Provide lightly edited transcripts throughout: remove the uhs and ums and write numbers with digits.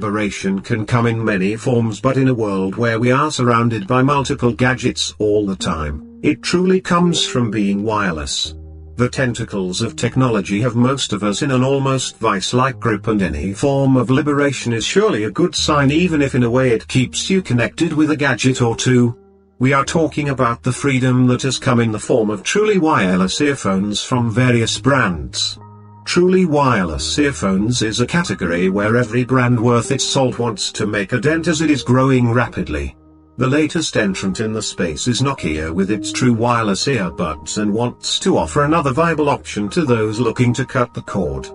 liberation can come in many forms, but in a world where we are surrounded by multiple gadgets all the time, it truly comes from being wireless. The tentacles of technology have most of us in an almost vice-like grip, and any form of liberation is surely a good sign, even if in a way it keeps you connected with a gadget or two. We are talking about the freedom that has come in the form of truly wireless earphones from various brands. Truly wireless earphones is a category where every brand worth its salt wants to make a dent, as it is growing rapidly. The latest entrant in the space is Nokia with its true wireless earbuds, and wants to offer another viable option to those looking to cut the cord.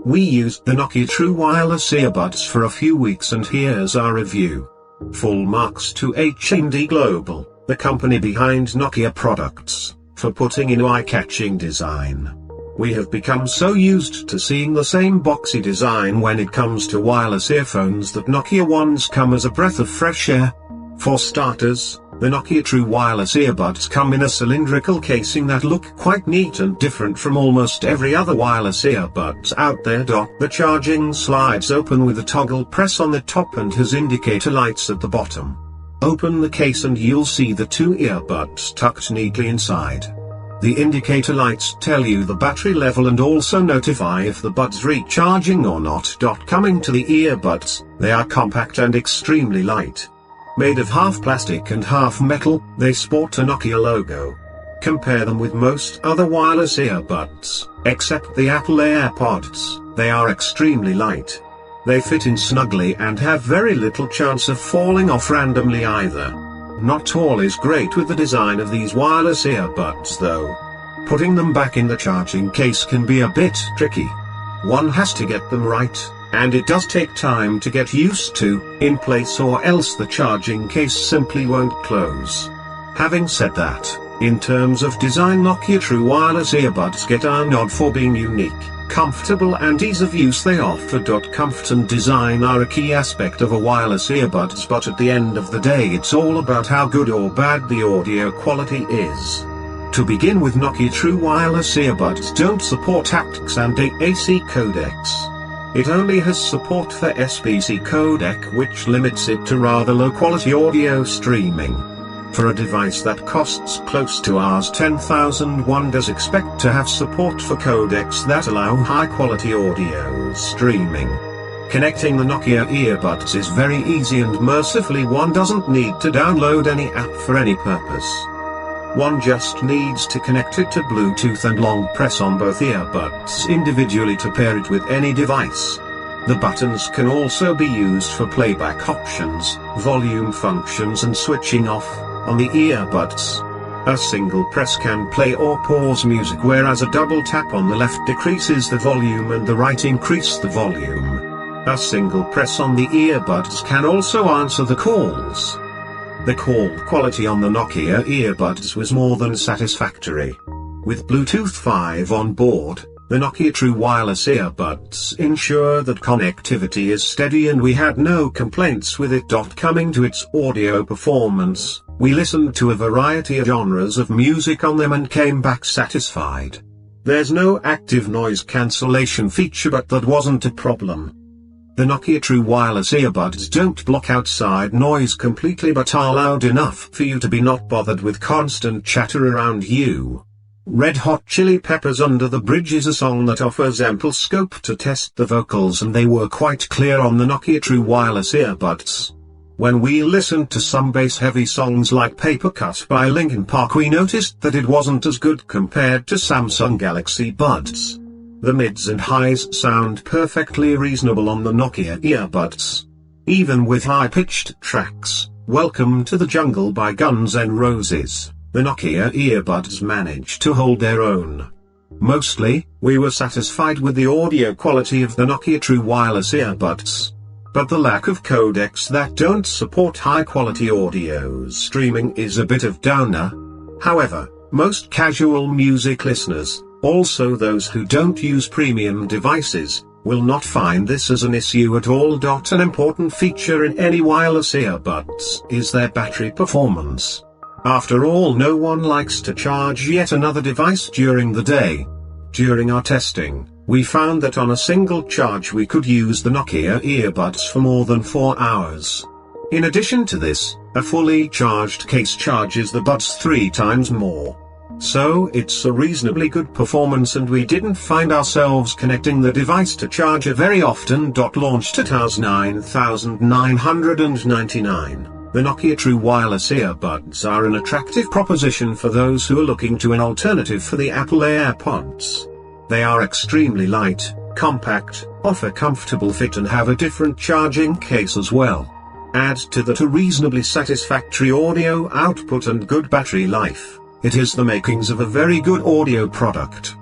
We used the Nokia True Wireless Earbuds for a few weeks, and here's our review. Full marks to HMD Global, the company behind Nokia products, for putting in eye-catching design. We have become so used to seeing the same boxy design when it comes to wireless earphones that Nokia ones come as a breath of fresh air. For starters, the Nokia True Wireless Earbuds come in a cylindrical casing that look quite neat and different from almost every other wireless earbuds out there. The charging slides open with a toggle press on the top and has indicator lights at the bottom. Open the case and you'll see the two earbuds tucked neatly inside. The indicator lights tell you the battery level and also notify if the buds recharging or not. Coming to the earbuds, they are compact and extremely light. Made of half plastic and half metal, they sport a Nokia logo. Compare them with most other wireless earbuds, except the Apple AirPods. They are extremely light. They fit in snugly and have very little chance of falling off randomly either. Not all is great with the design of these wireless earbuds though. Putting them back in the charging case can be a bit tricky. One has to get them right, and it does take time to get used to, in place, or else the charging case simply won't close. Having said that, in terms of design, Nokia True Wireless Earbuds get our nod for being unique, comfortable and ease of use they offer. Comfort and design are a key aspect of a wireless earbuds, but at the end of the day it's all about how good or bad the audio quality is. To begin with, Nokia True Wireless Earbuds don't support haptics and AAC codecs. It only has support for SBC codec, which limits it to rather low quality audio streaming. For a device that costs close to Rs 10,000, one does expect to have support for codecs that allow high quality audio streaming. Connecting the Nokia earbuds is very easy, and mercifully one doesn't need to download any app for any purpose. One just needs to connect it to Bluetooth and long press on both earbuds individually to pair it with any device. The buttons can also be used for playback options, volume functions and switching off, on the earbuds. A single press can play or pause music, whereas a double tap on the left decreases the volume and the right increase the volume. A single press on the earbuds can also answer the calls. The call quality on the Nokia earbuds was more than satisfactory. With Bluetooth 5 on board, the Nokia True Wireless Earbuds ensure that connectivity is steady, and we had no complaints with it. Coming to its audio performance, we listened to a variety of genres of music on them and came back satisfied. There's no active noise cancellation feature, but that wasn't a problem. The Nokia True Wireless Earbuds don't block outside noise completely, but are loud enough for you to be not bothered with constant chatter around you. Red Hot Chili Peppers' Under the Bridge is a song that offers ample scope to test the vocals, and they were quite clear on the Nokia True Wireless Earbuds. When we listened to some bass-heavy songs like Paper Cut by Linkin Park, we noticed that it wasn't as good compared to Samsung Galaxy Buds. The mids and highs sound perfectly reasonable on the Nokia earbuds. Even with high-pitched tracks, Welcome to the Jungle by Guns N' Roses, the Nokia earbuds managed to hold their own. Mostly, we were satisfied with the audio quality of the Nokia True Wireless Earbuds. But the lack of codecs that don't support high-quality audio streaming is a bit of downer. However, most casual music listeners, also those who don't use premium devices, will not find this as an issue at all. An important feature in any wireless earbuds is their battery performance. After all, no one likes to charge yet another device during the day. During our testing, We found that on a single charge we could use the Nokia earbuds for more than 4 hours. In addition to this, a fully charged case charges the buds 3 times more. So it's a reasonably good performance, and we didn't find ourselves connecting the device to charger very often. Launched at Rs 9,999. The Nokia True Wireless Earbuds are an attractive proposition for those who are looking to an alternative for the Apple AirPods. They are extremely light, compact, offer comfortable fit, and have a different charging case as well. Add to that a reasonably satisfactory audio output and good battery life. It is the makings of a very good audio product.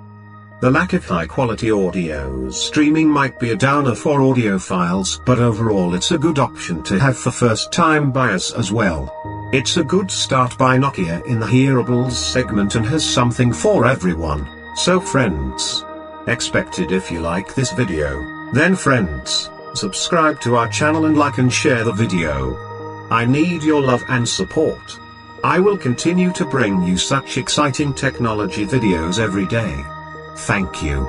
The lack of high-quality audio streaming might be a downer for audiophiles, but overall it's a good option to have for first-time buyers as well. It's a good start by Nokia in the hearables segment and has something for everyone. So friends, expected if you like this video, then friends, subscribe to our channel and like and share the video. I need your love and support. I will continue to bring you such exciting technology videos every day. Thank you.